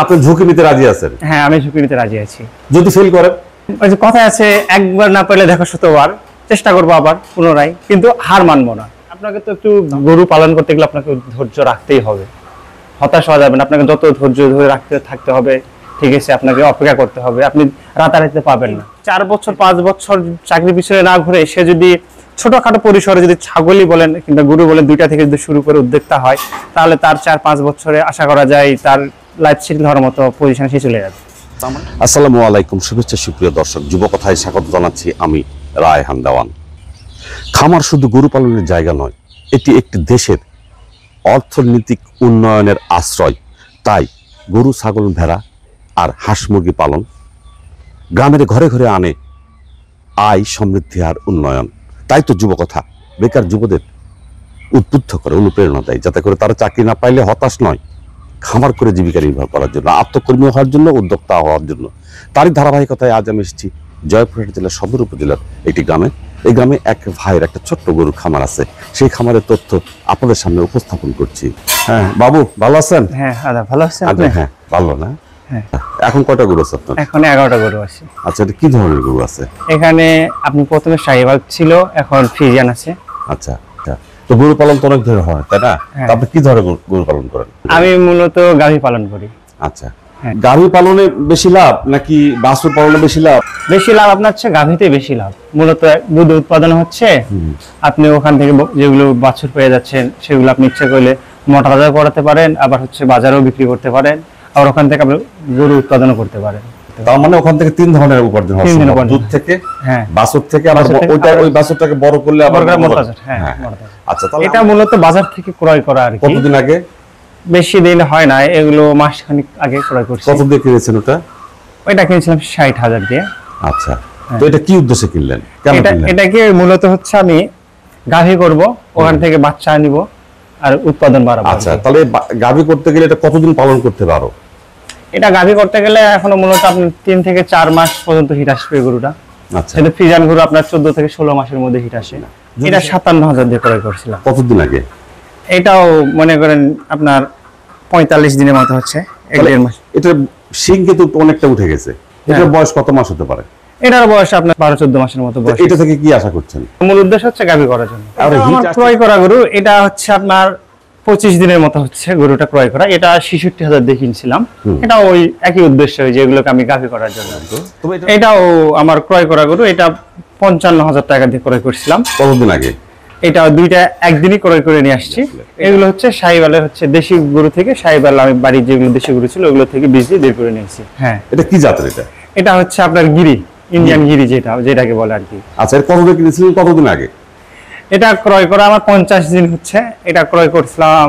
আপনি ঝুঁকি নিতে রাজি আছেন? হ্যাঁ, আমি ঝুঁকি নিতে রাজি আছি। যদি ফেল করেন? ওই যে কথা আছে, একবার না পারলে দেখো শতবার, চেষ্টা করবো আবার পুনরায়, কিন্তু হার মানবো না। আপনাকে তো একটু গরু পালন করতে গেলে আপনাকে ধৈর্য রাখতেই হবে, হতাশ হওয়া যাবে না। আপনাকে যত ধৈর্য ধরে থাকতে হবে, ঠিক আছে, আপনাকে অপেক্ষা করতে হবে। আপনি রাতারাতি পাবেন না। 4 বছর 5 বছর চাকরি পিছনে না ঘুরে সে যদি ছোটখাটো পরিসরে যদি ছাগলই বলেন কিংবা গরু বলেন, দুইটা থেকে যদি শুরু করে উদ্যোক্তা হয়, তাহলে তার 4-5 বছরে আশা করা যায় তার লাইফ সেটেল হওয়ার মতো পজিশনে সে চলে যাবে। আসসালামু আলাইকুম, শুভেচ্ছা সুপ্রিয় দর্শক, যুবকথায় স্বাগত জানাচ্ছি আমি রায়হান দেওয়ান। খামার শুধু গরু পালনের জায়গা নয়, এটি একটি দেশের অর্থনৈতিক উন্নয়নের আশ্রয়। তাই গরু, ছাগল, ভেড়া আর হাঁস মুরগি পালন গ্রামের ঘরে ঘরে আনে আয়, সমৃদ্ধি আর উন্নয়ন। তাই তো যুবকথা বেকার যুবদের উদ্বুদ্ধ করে, অনুপ্রেরণা দেয়, যাতে করে তারা চাকরি না পাইলে হতাশ নয়, খামার করে জীবিকা নির্বাহ করার জন্য, আত্মকর্মী হওয়ার জন্য, উদ্যোক্তা হওয়ার জন্য। তারই ধারাবাহিকতায় আজ আমি এসেছি জয়পুরহাট জেলার সদর উপজেলার একটি গ্রামে। এই গ্রামে এক ভাইয়ের একটা ছোট্ট গরুর খামার আছে। সেই খামারের তথ্য আপনাদের সামনে উপস্থাপন করছি। হ্যাঁ বাবু, ভালো আছেন? হ্যাঁ দাদা, ভালো আছেন? হ্যাঁ, ভালো না? হ্যাঁ। এখন কয়টা গরু আছে আপনার? এখন 11টা গরু আছে। আচ্ছা, এটা কি ধরনের গরু আছে? এখানে আপনি প্রথমে শাহিওয়াল ছিল, এখন ফ্রিজিয়ান আছে। আচ্ছা আচ্ছা, তো গরু পালন তো অনেক ধরনের হয়, তাই না? আপনি কি ধরনের গরু পালন করেন? আমি মূলত গাভী পালন করি। আচ্ছা, গাভী পালনে বেশি লাভ নাকি বাছুর পালনে বেশি লাভ? বেশি লাভ আপনার হচ্ছে গাভীতে বেশি লাভ। মূলত দুধ উৎপাদন হচ্ছে, আপনি ওখান থেকে যেগুলো বাছুর পেয়ে যাচ্ছেন সেগুলো আপনি ইচ্ছা করলে মোটা বাজার করাতে পারেন, আবার হচ্ছে বাজারেও বিক্রি করতে পারেন, আর ওখান থেকে আপনি গরু উৎপাদনও করতে পারেন। তার মানে ওখান থেকে 3 ধরনের উপার্জন হয়, দুধ থেকে, হ্যাঁ, বাছুর থেকে, আবার ওই বাছুরটাকে বড় করলে আবার মোটা বাজার। হ্যাঁ। আচ্ছা, তাহলে এটা মূলত বাজার থেকে ক্রয় করা। আর কতদিন আগে? বেশি দিন হয় না, এগুলো মাস খানিক আগে ক্রয় করছি। কত দিয়ে কিনেছেন ওটা? ওইটা কিনেছিলাম 60,000 দিয়ে। আচ্ছা, তো এটা কি উদ্দেশ্যে কিনলেন, কেন কিনলেন? এটাকে মূলত হচ্ছে আমি গাভী করব, ওখান থেকে বাচ্চা নিব আর উৎপাদন বাড়াবো। আচ্ছা, তাহলে গাভী করতে গেলে এটা কতদিন পালন করতে পারো? এটা গাভী করতে গেলে এখনো মূলত আপনি 3 থেকে 4 মাস পর্যন্ত হিট আসবে গরুটা। আচ্ছা, এটা ফ্রিজিয়ান গরু আপনার 14 থেকে 16 মাসের মধ্যে হিট আসে। এটা 57,000 দিয়ে ক্রয় করছিলাম। কতদিন আগে? এটাও মনে করেন আপনার 45 দিনের মতো হচ্ছে, 1-1.5 মাস। এটা শিং কিন্তু অনেকটা উঠে গেছে। এটার বয়স কত মাস হতে পারে? এটার বয়স আপনার 12-14 মাসের মতো বয়স। এটা থেকে কি আশা করছেন? মূল উদ্দেশ্য হচ্ছে গাভী করার জন্য। আর ক্রয় করা গরু এটা হচ্ছে আপনার 25 দিনের মতো হচ্ছে গরুটা ক্রয় করা। এটা 66,000 দিয়ে কিনছিলাম। এটা ওই একই উদ্দেশ্য, যেগুলোকে আমি গাভী করার জন্য। এটাও আমার ক্রয় করা গরু, এটা 55,000 টাকা দিয়ে ক্রয় করছিলাম। কতদিন আগে? এটা দুইটা একদিনই ক্রয় করে নিয়ে আসছি। এগুলো হচ্ছে শাহিওয়ালের, হচ্ছে দেশি গরু থেকে শাহিওয়াল, আমি বাড়ির যেগুলো দেশি গরু ছিল ওগুলো থেকে বীজ দিয়ে বের করে নিয়েছি। হ্যাঁ। এটা কি জাতের? এটা হচ্ছে আপনার গিরি, ইন্ডিয়ান গিরি যেটাকে বলে আর কি। আচ্ছা, এর কতদিন কিনেছিলেন, কতদিন আগে? এটা ক্রয় করা আমার 50 দিন হচ্ছে। এটা ক্রয় করছিলাম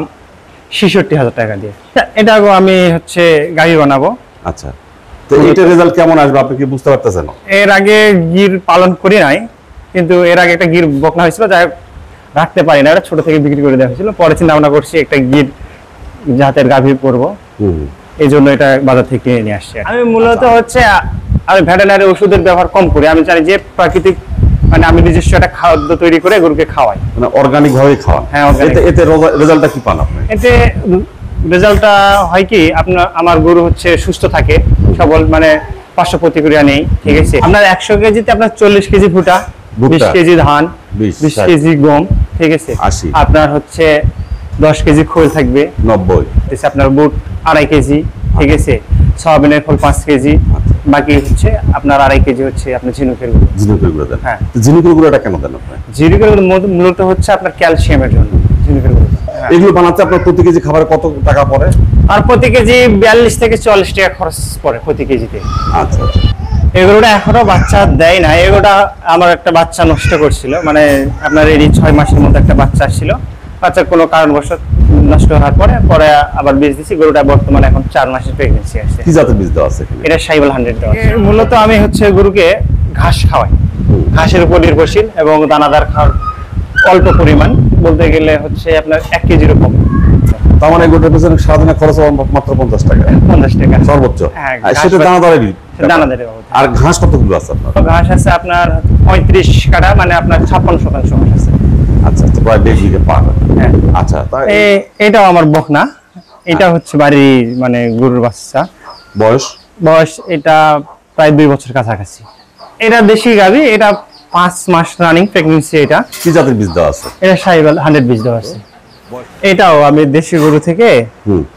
66,000 টাকা দিয়ে। এটা আমি হচ্ছে গাভী বানাবো। আচ্ছা, তো এটা রেজাল্ট কেমন আসবে আপনি কি বুঝতে পারতেছেন? এর আগে গির পালন করি নাই, কিন্তু এর আগে একটা গির বকনা হয়েছিল, যাই রাখতে পারি না, এটা ছোট থেকে বিক্রি করে দেওয়া হয়েছিল। পরে চিন্তা ভাবনা করছি একটা গির জাতের গাভী করবো, এই জন্য এটা বাজার থেকে কিনে নিয়ে আসছি। আমি মূলত হচ্ছে আমি ভেটেরিনারি ওষুধের ব্যবহার কম করি। আমি চাই যে প্রাকৃতিক, মানে আমি নিজস্ব একটা খাদ্য তৈরি করে গরুকে খাওয়াই, মানে অর্গানিক ভাবে খাওয়ান। হ্যাঁ, এতে রেজাল্টটা কি পান আপনি? এতে রেজাল্টটা হয় কি, আপনার আমার গরু হচ্ছে সুস্থ থাকে, সবল, মানে পার্শ্ব প্রতিক্রিয়া নেই। ঠিক আছে, আপনার 100 কেজিতে আপনার 40 কেজি ভুট্টা, 20 কেজি ধান, 20 কেজি গম, ঠিক আছে, আপনার হচ্ছে 10 কেজি খোল থাকবে, 90, আপনার বুট 2.5 কেজি, ঠিক আছে, সয়াবিনের খোল 5 কেজি, বাকি হচ্ছে আপনার 2.5 কেজি হচ্ছে আপনার ঝিনুকের গুঁড়ো। ঝিনুকের গুঁড়ো দেন? হ্যাঁ। ঝিনুকের গুঁড়োটা কেন দেন আপনি? ঝিনুকের গুঁড়ো মূলত হচ্ছে আপনার ক্যালসিয়ামের জন্য ঝিনুকের গুঁড়ো। এগুলো বানাতে আপনার প্রতি কেজি খাবারে কত টাকা পড়ে? আর প্রতি কেজি 42 থেকে 44 টাকা খরচ পড়ে প্রতি কেজিতে। আচ্ছা, এগুলোটা এখনো বাচ্চা দেয় না। এগুলোটা আমার একটা বাচ্চা নষ্ট করছিল, মানে আপনার এই 6 মাসের মধ্যে একটা বাচ্চা আসছিল, বাচ্চা কোনো কারণবশত নষ্ট হওয়ার পরে আবার বীজ দিছি। গরুটা বর্তমানে এখন 4 মাসের প্রেগন্যান্সি আছে। কি জাতের বীজ দেওয়া আছে? এটা শাহিওয়াল 100 দেওয়া আছে। মূলত আমি হচ্ছে গরুকে ঘাস খাওয়াই, ঘাসের উপর নির্ভরশীল, এবং দানাদার খাওয়ার অল্প পরিমাণ, বলতে গেলে হচ্ছে আপনার 1 কেজির কম। তার মানে গরুটার পেছনে সারাদিনে খরচ মাত্র 50 টাকা? 50 টাকা সর্বোচ্চ। সেটা দানাদারেরই? দানাদারের। আর ঘাস কতগুলো আছে আপনার? ঘাস আছে আপনার 35 কাঠা, মানে আপনার 56% ঘাস আছে। আচ্ছা, তো প্রায় 1.5 বিঘা পার। হ্যাঁ। আচ্ছা, এটাও আমার বকনা। এটা হচ্ছে বাড়ি, মানে গরুর বাচ্চা। বয়স? বয়স এটা প্রায় 2 বছর কাছাকাছি। এটা দেশি গাভী, এটা 5 মাস রানিং প্রেগন্যান্সি। এটা কি জাতের বীজ দেওয়া আছে? এটা শাহিওয়াল 100 বীজ দেওয়া আছে। এটাও আমি দেশি গরু থেকে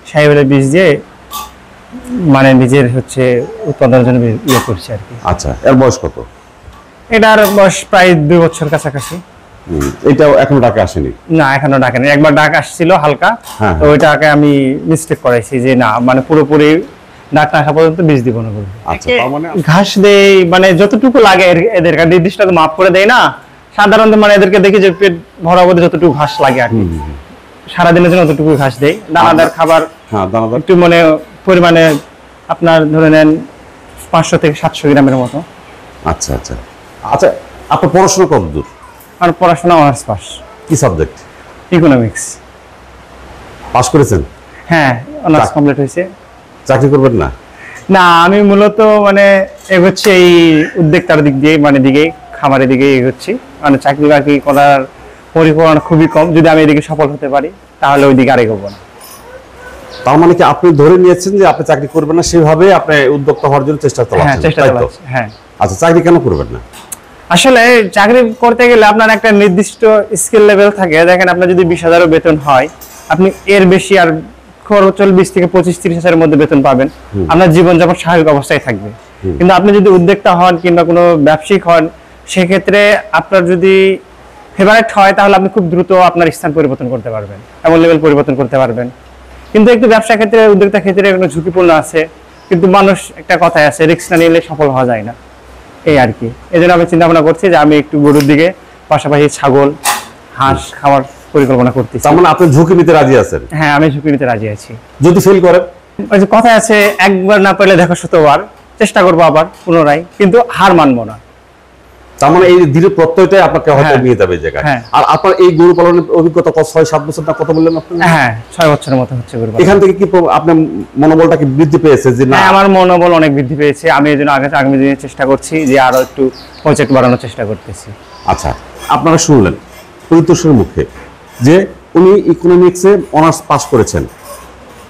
শাহিওয়ালের বীজ দিয়ে মানে নিজের হচ্ছে উৎপাদনের জন্য ইয়ে করছি আর কি। আচ্ছা, এর বয়স কত? এটার বয়স প্রায় 2 বছর কাছাকাছি। এটাও এখনো ডাকে আসেনি? না, এখনো ডাকে নেই। একবার ডাক আসছিল হালকা, হ্যাঁ, তো ওইটাকে আমি মিস্টেক করাইছি যে না, মানে পুরোপুরি ডাক না আসা পর্যন্ত বীজ দিব না গরু। আচ্ছা, তার মানে ঘাস দেই মানে যতটুকু লাগে এদের নির্দিষ্ট মাপ করে দেয় না। সাধারণত মানে এদেরকে দেখি যে পেট ভরা অবধি যতটুকু ঘাস লাগে আর কি, সারাদিনের জন্য ততটুকু ঘাস দেই। দানাদার খাবার দানাদার একটু মানে পরিমাণে আপনার ধরে নেন 500 থেকে 700 গ্রামের মতো। আচ্ছা আচ্ছা আচ্ছা, আপনার পড়াশোনা কত দূর? আর পড়াশোনা অনার্স পাস। কি সাবজেক্ট? ইকোনমিক্স। পাস করেছেন? হ্যাঁ, অনার্স কমপ্লিট হয়েছে। চাকরি করবেন না? না, আমি মূলত মানে এগোচ্ছি এই উদ্যোক্তার দিক দিয়ে, মানে দিকে খামারের দিকে এগোচ্ছি। মানে চাকরি বাকরি করার পরিকল্পনা খুবই কম। যদি আমি এদিকে সফল হতে পারি তাহলে ওই দিকে আর এগোবো না। তার মানে কি আপনি ধরে নিয়েছেন যে আপনি চাকরি করবেন না, সেভাবে আপনি উদ্যোক্তা হওয়ার জন্য চেষ্টা হ্যাঁ, চালাচ্ছেন? চেষ্টা তাই তো? চালাচ্ছি। হ্যাঁ। আচ্ছা, চাকরি কেন করবেন না? আসলে চাকরি করতে গেলে আপনার একটা নির্দিষ্ট স্কিল লেভেল থাকে। দেখেন, আপনার যদি 20,000 বেতন হয়, আপনি এর বেশি আর খরচ 20 থেকে 25-30 হাজারের মধ্যে বেতন পাবেন। আপনার জীবনযাপন স্বাভাবিক অবস্থায় থাকবে। কিন্তু আপনি যদি উদ্যোক্তা হন কিংবা কোনো ব্যবসায়িক হন, সেক্ষেত্রে আপনার যদি ফেভারিট হয় তাহলে আপনি খুব দ্রুত আপনার স্থান পরিবর্তন করতে পারবেন, এমন লেভেল পরিবর্তন করতে পারবেন। কিন্তু একটু ব্যবসা ক্ষেত্রে, উদ্যোক্তা ক্ষেত্রে কোনো ঝুঁকিপূর্ণ আছে। কিন্তু মানুষ একটা কথাই আছে, রিস্ক না নিলে সফল হওয়া যায় না, এই আর কি। এই জন্য আমি চিন্তা ভাবনা করছি যে আমি একটু গরুর দিকে পাশাপাশি ছাগল, হাঁস খাওয়ার পরিকল্পনা করতেছি। তার মানে আপনি ঝুঁকি নিতে রাজি আছেন? হ্যাঁ, আমি ঝুঁকি নিতে রাজি আছি। যদি ফেল করেন? ওই যে কথায় আছে, একবার না পেলে দেখো শতবার, চেষ্টা করবো আবার পুনরায়, কিন্তু হার মানবো না। তার মানে এই দৃঢ় প্রত্যয়টাই আপনাকে হয়তো হ্যাঁ, নিয়ে যাবে এই জায়গায়। হ্যাঁ। আর আপনার এই গরু পালনের অভিজ্ঞতা 6-7 বছর না কত বললেন আপনি? হ্যাঁ, 6 বছরের মতো হচ্ছে গরু পালন। এখান থেকে কি আপনার মনোবলটা কি বৃদ্ধি পেয়েছে যে না? হ্যাঁ, আমার মনোবল অনেক বৃদ্ধি পেয়েছে। আমি এই জন্য আগামী দিনে চেষ্টা করছি যে আরো একটু প্রজেক্ট বাড়ানোর চেষ্টা করতেছি। আচ্ছা, আপনারা শুনলেন পরিতোষের মুখে যে উনি ইকোনমিক্সে অনার্স পাস করেছেন,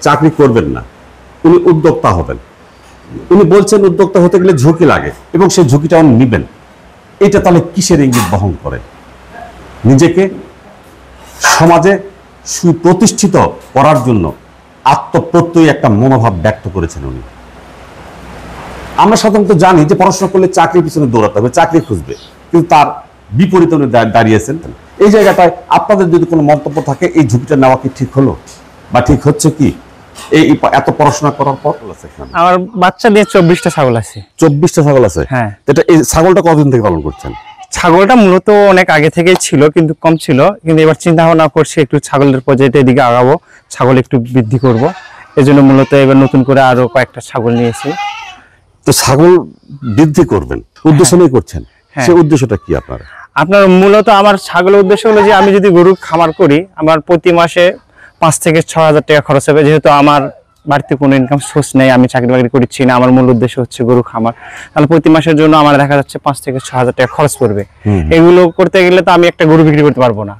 চাকরি করবেন না, উনি উদ্যোক্তা হবেন। উনি বলছেন উদ্যোক্তা হতে গেলে ঝুঁকি লাগে এবং সেই ঝুঁকিটা উনি নেবেন। এটা তাহলে কিসের ইঙ্গিত বহন করে? নিজেকে সমাজে সুপ্রতিষ্ঠিত করার জন্য আত্মপ্রত্যয়ী একটা মনোভাব ব্যক্ত করেছেন উনি। আমরা সাধারণত জানি যে পড়াশোনা করলে চাকরির পিছনে দৌড়াতে হবে, চাকরি খুঁজবে, কিন্তু তার বিপরীতে উনি দাঁড়িয়েছেন। এই জায়গাটায় আপনাদের যদি কোনো মন্তব্য থাকে, এই ঝুঁকিটা নেওয়া কি ঠিক হলো বা ঠিক হচ্ছে কি এই এত পড়াশোনা করার পর? আমার বাচ্চা দিয়ে 24টা ছাগল আছে। 24টা ছাগল আছে? হ্যাঁ। এটা এই ছাগলটা কতদিন থেকে পালন করছেন? ছাগলটা মূলত অনেক আগে থেকেই ছিল, কিন্তু কম ছিল। কিন্তু এবার চিন্তা ভাবনা করছি একটু ছাগলের প্রজেক্টের এদিকে আগাবো, ছাগল একটু বৃদ্ধি করব। এই জন্য মূলত এবার নতুন করে আরো কয়েকটা ছাগল নিয়েছি। তো ছাগল বৃদ্ধি করবেন উদ্দেশ্য নিয়ে করছেন, সেই উদ্দেশ্যটা কি আপনার? আপনার মূলত আমার ছাগলের উদ্দেশ্য হলো যে আমি যদি গরু খামার করি, আমার প্রতি মাসে 5 থেকে 6,000 টাকা খরচ হবে। যেহেতু আমার বাড়িতে কোনো ইনকাম সোর্স নেই, আমি চাকরি বাকরি করছি না, আমার মূল উদ্দেশ্য হচ্ছে গরু খামার, তাহলে প্রতি মাসের জন্য আমার দেখা যাচ্ছে 5 থেকে 6,000 টাকা খরচ পড়বে। এগুলো করতে গেলে তো আমি একটা গরু বিক্রি করতে পারবো না।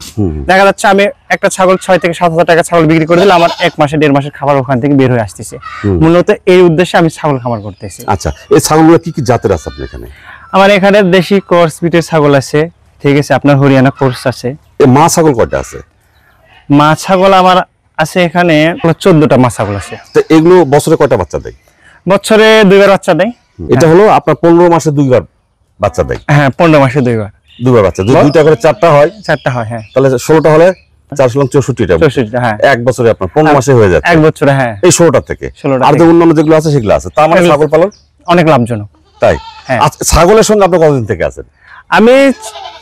দেখা যাচ্ছে আমি একটা ছাগল 6 থেকে 7,000 টাকা ছাগল বিক্রি করে দিলে আমার 1 মাসে 1.5 মাসের খাবার ওখান থেকে বের হয়ে আসতেছে। মূলত এই উদ্দেশ্যে আমি ছাগল খামার করতেছি। আচ্ছা, এই ছাগলগুলো কি কি জাতের আছে আপনার এখানে? আমার এখানে দেশি ক্রস বিটের ছাগল আছে, ঠিক আছে, আপনার হরিয়ানা ক্রস আছে। এই মা ছাগল কয়টা আছে? মা ছাগল আমার আছে এখানে 14টা মা ছাগল আছে। তো এগুলো বছরে কয়টা বাচ্চা দেয়? বছরে 2বার বাচ্চা দেয়। এটা হলো আপনার 15 মাসে 2বার বাচ্চা দেয়? হ্যাঁ, 15 মাসে 2বার বাচ্চা। যদি 2টা করে 4টা হয়? 4টা হয়। হ্যাঁ, তাহলে 16টা হলে 464টা। 64টা। হ্যাঁ, এক বছরে আপনার 15 মাসে হয়ে যাচ্ছে। এক বছরে। হ্যাঁ, এই 16টা থেকে। আর যে অন্যান্য যেগুলো আছে সেগুলো আছে। তার মানে ছাগল পালন অনেক লাভজনক। তাই? আচ্ছা, ছাগলের সঙ্গে আপনি কতদিন থেকে আছেন? আমি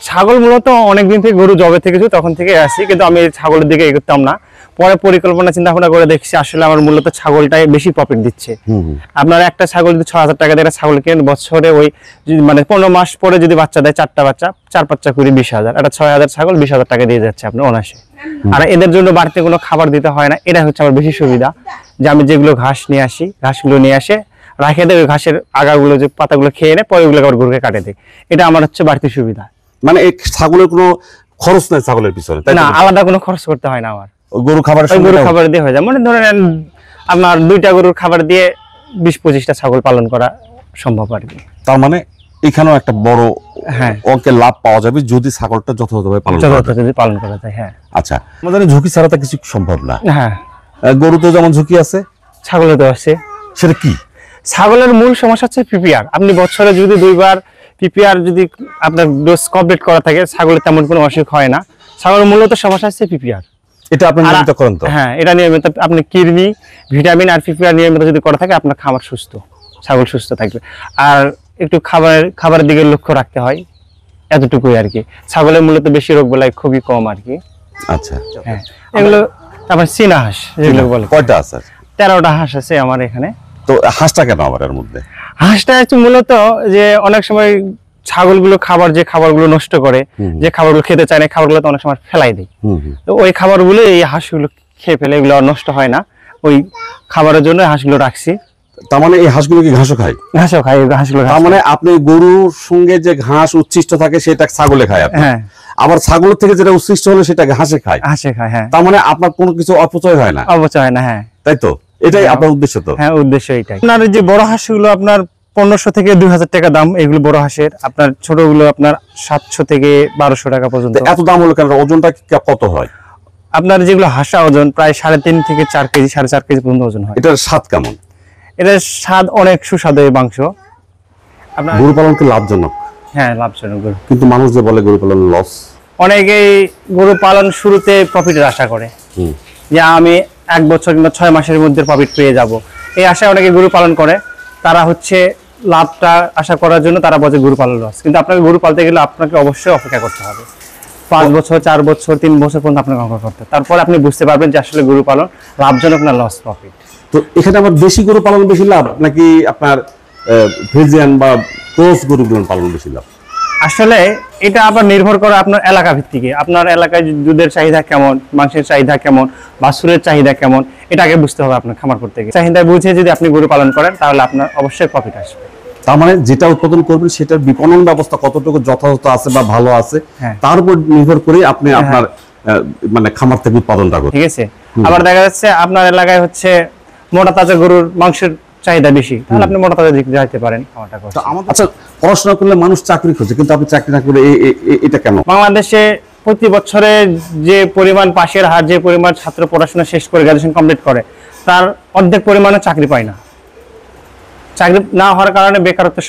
ছাগল মূলত অনেকদিন থেকে, গরু জবে থেকে তখন থেকে আসি, কিন্তু আমি ছাগলের দিকে এগোতাম না। পরে পরিকল্পনা চিন্তা ভাবনা করে দেখছি আসলে আমার মূলত ছাগলটাই বেশি প্রফিট দিচ্ছে। আপনার একটা ছাগল যদি 6,000 টাকা দিয়ে ছাগল কেনেন, বছরে ওই মানে 15 মাস পরে যদি বাচ্চা দেয়, 4টা বাচ্চা, 4-5 করে 20,000, একটা 6,000 ছাগল 20,000 টাকা দিয়ে যাচ্ছে আপনার অনায়াসে। আর এদের জন্য বাড়িতে কোনো খাবার দিতে হয় না। এটা হচ্ছে আমার বেশি সুবিধা, যে আমি যেগুলো ঘাস নিয়ে আসি, ঘাসগুলো নিয়ে আসে রাখে দেয়, ওই ঘাসের আগাগুলো যে পাতাগুলো খেয়ে নেয়, পরে ওগুলো আবার গরুকে কাটে দেয়। এটা আমার হচ্ছে বাড়তি সুবিধা। মানে এই ছাগলের কোনো খরচ নাই ছাগলের পিছনে? না, আলাদা কোনো খরচ করতে হয় না আমার। গরু খাবার গরু খাবার দিয়ে হয়ে যায়। মানে ধরেন আমার 2টা গরুর খাবার দিয়ে 20-25টা ছাগল পালন করা সম্ভব আর কি। তার মানে এখানেও একটা বড় হ্যাঁ, অঙ্কের লাভ পাওয়া যাবে যদি ছাগলটা যথাযথভাবে পালন করা যায়। যদি পালন করা যায়। হ্যাঁ আচ্ছা, আমাদের ঝুঁকি ছাড়া তো কিছু সম্ভব না। হ্যাঁ, গরুতে যেমন ঝুঁকি আছে, ছাগলে তো আছে। সেটা কি? ছাগলের মূল সমস্যা হচ্ছে পিপিআর। আপনি বছরে যদি 2বার পিপিআর যদি আপনার ডোজ কমপ্লিট করা থাকে, ছাগলের তেমন কোনো অসুখ হয় না। ছাগলের মূলত সমস্যা হচ্ছে পিপিআর। এটা আপনি নিয়মিত করেন তো? হ্যাঁ, এটা নিয়মিত আপনি কৃমি, ভিটামিন আর পিপিআর নিয়মিত যদি করা থাকে, আপনার খামার সুস্থ, ছাগল সুস্থ থাকবে। আর একটু খাবারের দিকে লক্ষ্য রাখতে হয়, এতটুকুই আর কি। ছাগলের মূলত বেশি রোগ বেলায় খুবই কম আর কি। আচ্ছা, হ্যাঁ, এগুলো তারপর চীনা হাঁস যেগুলো বলে। কয়টা আছে? 13টা হাঁস আছে আমার এখানে। তো হাঁসটা কেন আবার এর মধ্যে? হাঁসটা হচ্ছে মূলত যে অনেক সময় ছাগলগুলো যে খাবারগুলো নষ্ট করে, যে খাবারগুলো খেতে চায় না, খাবারগুলো তো অনেক সময় ফেলাই দেয়। তো ওই খাবারগুলো এই হাঁসগুলো খেয়ে ফেলে, এগুলো আর নষ্ট হয় না। ওই খাবারের জন্য হাঁসগুলো রাখছি। তার মানে এই হাঁসগুলো কি ঘাসও খায়? ঘাসও খায়, হাঁসগুলো। তার মানে আপনি গরুর সঙ্গে যে ঘাস উচ্ছিষ্ট থাকে সেটা ছাগলে খায় আপনি। হ্যাঁ, আবার ছাগলের থেকে যেটা উচ্ছিষ্ট হলো সেটা ঘাসে খায়। হাঁসে খায়। হ্যাঁ, তার মানে আপনার কোনো কিছু অপচয় হয় না, অবচয় হয় না। হ্যাঁ, তাই তো? এটাই আপনার উদ্দেশ্য তো? হ্যাঁ, উদ্দেশ্য এটাই। আপনার যে বড় হাঁসগুলো আপনার 1500 থেকে 2000 টাকা দাম, এগুলো বড় হাঁসের। আপনার ছোটগুলো আপনার 700 থেকে 1200 টাকা পর্যন্ত। এত দাম হলো কেন? ওজনটা কত হয় আপনার যেগুলো হাঁসা ওজন প্রায় 3.5 থেকে 4 কেজি, 4.5 কেজি পর্যন্ত ওজন হয়। এটার স্বাদ কেমন? এটার স্বাদ অনেক সুস্বাদু এই মাংস। আপনার গরু পালন কি লাভজনক? হ্যাঁ, লাভজনক গরু। কিন্তু মানুষ যে বলে গরু পালন লস। অনেকেই গরু পালন শুরুতে প্রফিটের আশা করে, যে আমি 1 বছর কিংবা 6 মাসের মধ্যে প্রফিট পেয়ে যাব, এই আশায় অনেকে গরু পালন করে। তারা হচ্ছে লাভটা আশা করার জন্য তারা বলে গরু পালন লস। কিন্তু আপনাকে গরু পালতে গেলে আপনাকে অবশ্যই অপেক্ষা করতে হবে 5 বছর, 4 বছর, 3 বছর পর্যন্ত আপনাকে অপেক্ষা করতে। তারপরে আপনি বুঝতে পারবেন যে আসলে গরু পালন লাভজনক না লস প্রফিট। তো এখানে আমার দেশি গরু পালন বেশি লাভ নাকি আপনার ফ্রিজিয়ান বা ক্রস গরুগুলো পালন বেশি লাভ? আসলে এটা আবার নির্ভর করে আপনার এলাকা ভিত্তিকে। আপনার এলাকায় দুধের চাহিদা কেমন, মাংসের চাহিদা কেমন, বাছুরের চাহিদা কেমন, এটা আগে বুঝতে হবে আপনার খামার করতে গিয়ে। চাহিদা বুঝে যদি আপনি গরু পালন করেন তাহলে আপনার অবশ্যই প্রফিট আসবে। তার মানে যেটা উৎপাদন করবেন সেটার বিপণন ব্যবস্থা কতটুকু যথাযথ আছে বা ভালো আছে, হ্যাঁ, তার উপর নির্ভর করে আপনি আপনার মানে খামার থেকে উৎপাদনটা করবেন। ঠিক আছে। আবার দেখা যাচ্ছে আপনার এলাকায় হচ্ছে মোটা তাজা গরুর মাংসের চাহিদা বেশি, তাহলে আপনি মোটা তাজা দিকে যাইতে পারেন খামারটা করতে। আচ্ছা, পড়াশোনা করলে মানুষ চাকরি খোঁজে, কিন্তু আপনি চাকরি না করে এটা কেন? বাংলাদেশে প্রতি বছরে যে পরিমাণ পাশের হার, যে পরিমাণ ছাত্র পড়াশোনা শেষ করে গ্রাজুয়েশন কমপ্লিট করে, তার অর্ধেক পরিমাণে চাকরি পায় না। চাকরি না হওয়ার কারণে বেকারত্বের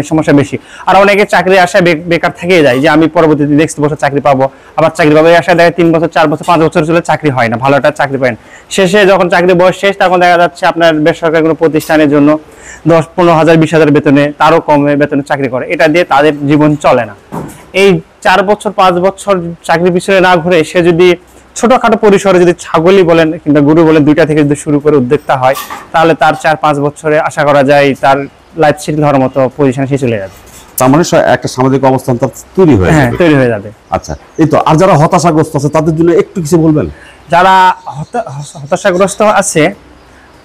সমস্যা বেশি। আর অনেকে চাকরি আশায় বেকার থেকে যায়, যে আমি পরবর্তীতে নেক্সট বছর চাকরি পাবো, আবার চাকরি পাবো, এই আশায় দেখা 3 বছর, 4 বছর, 5 বছর চলে চাকরি হয় না, ভালো একটা চাকরি পায় না। শেষে যখন চাকরি বয়স শেষ, তখন দেখা যাচ্ছে আপনার বেসরকারি কোনো প্রতিষ্ঠানের জন্য 10-15 হাজার, 20 হাজার বেতনে, তারও কমে বেতনে চাকরি করে। এটা দিয়ে তাদের জীবন চলে না। এই 4 বছর 5 বছর চাকরি পিছনে না ঘুরে সে যদি ছোটখাটো পরিসরে যদি ছাগলই বলেন কিংবা গরু বলেন 2টা থেকে যদি শুরু করে উদ্যোক্তা হয়, তাহলে তার 4-5 বছরে আশা করা যায় তার লাইফ সেটেল হওয়ার মতো পজিশনে সে চলে যাবে। তার মানে একটা সামাজিক অবস্থান তার তৈরি হয়ে যাবে। তৈরি হয়ে যাবে। আচ্ছা, এই তো। আর যারা হতাশাগ্রস্ত আছে তাদের জন্য একটু কিছু বলবেন? যারা হতাশাগ্রস্ত আছে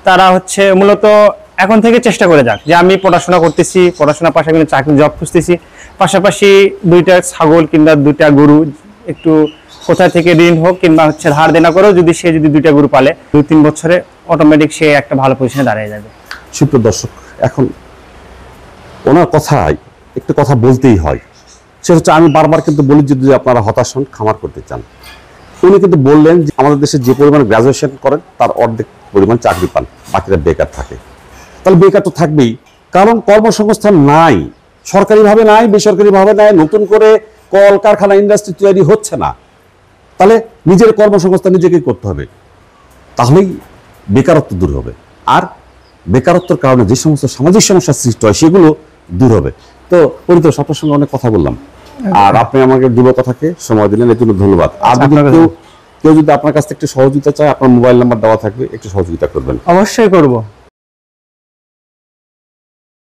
তারা হচ্ছে মূলত এখন থেকে চেষ্টা করে যাক, যে আমি পড়াশোনা করতেছি, পড়াশোনার পাশাপাশি চাকরি জব খুঁজতেছি, পাশাপাশি 2টা ছাগল কিংবা 2টা গরু একটু কোথা থেকে ঋণ হোক কিংবা হচ্ছে ধার দেনা করেও যদি 2টা গরু পালে, 2-3 বছরে অটোমেটিক সে একটা ভালো পজিশনে দাঁড়িয়ে যাবে। সুপ্রিয় দর্শক, এখন ওনার কথায় একটু কথা বলতেই হয়। সেটা হচ্ছে, আমি বারবার কিন্তু বলি যদি আপনারা হতাশ হন, খামার করতে চান। উনি কিন্তু বললেন যে আমাদের দেশে যে পরিমাণ গ্রাজুয়েশন করেন তার অর্ধেক পরিমাণ চাকরি পান, বাকিরা বেকার থাকে। তাহলে বেকার তো থাকবেই, কারণ কর্মসংস্থান নাই, সরকারিভাবে নাই, বেসরকারিভাবে নাই, নতুন করে কল কারখানা ইন্ডাস্ট্রি তৈরি হচ্ছে না। তাহলে নিজের কর্মসংস্থান নিজেকেই করতে হবে, তাহলেই বেকারত্ব দূর হবে। আর বেকারত্বের কারণে যে সমস্ত সামাজিক সমস্যার সৃষ্টি হয় সেগুলো দূর হবে। তো পরিতোষ, আপনার সঙ্গে অনেক কথা বললাম, আর আপনি আমাকে যুব কথাকে সময় দিলেন, এর জন্য ধন্যবাদ। আর যদি কেউ যদি আপনার কাছ থেকে একটু সহযোগিতা চায়, আপনার মোবাইল নাম্বার দেওয়া থাকবে, একটু সহযোগিতা করবেন। অবশ্যই করব।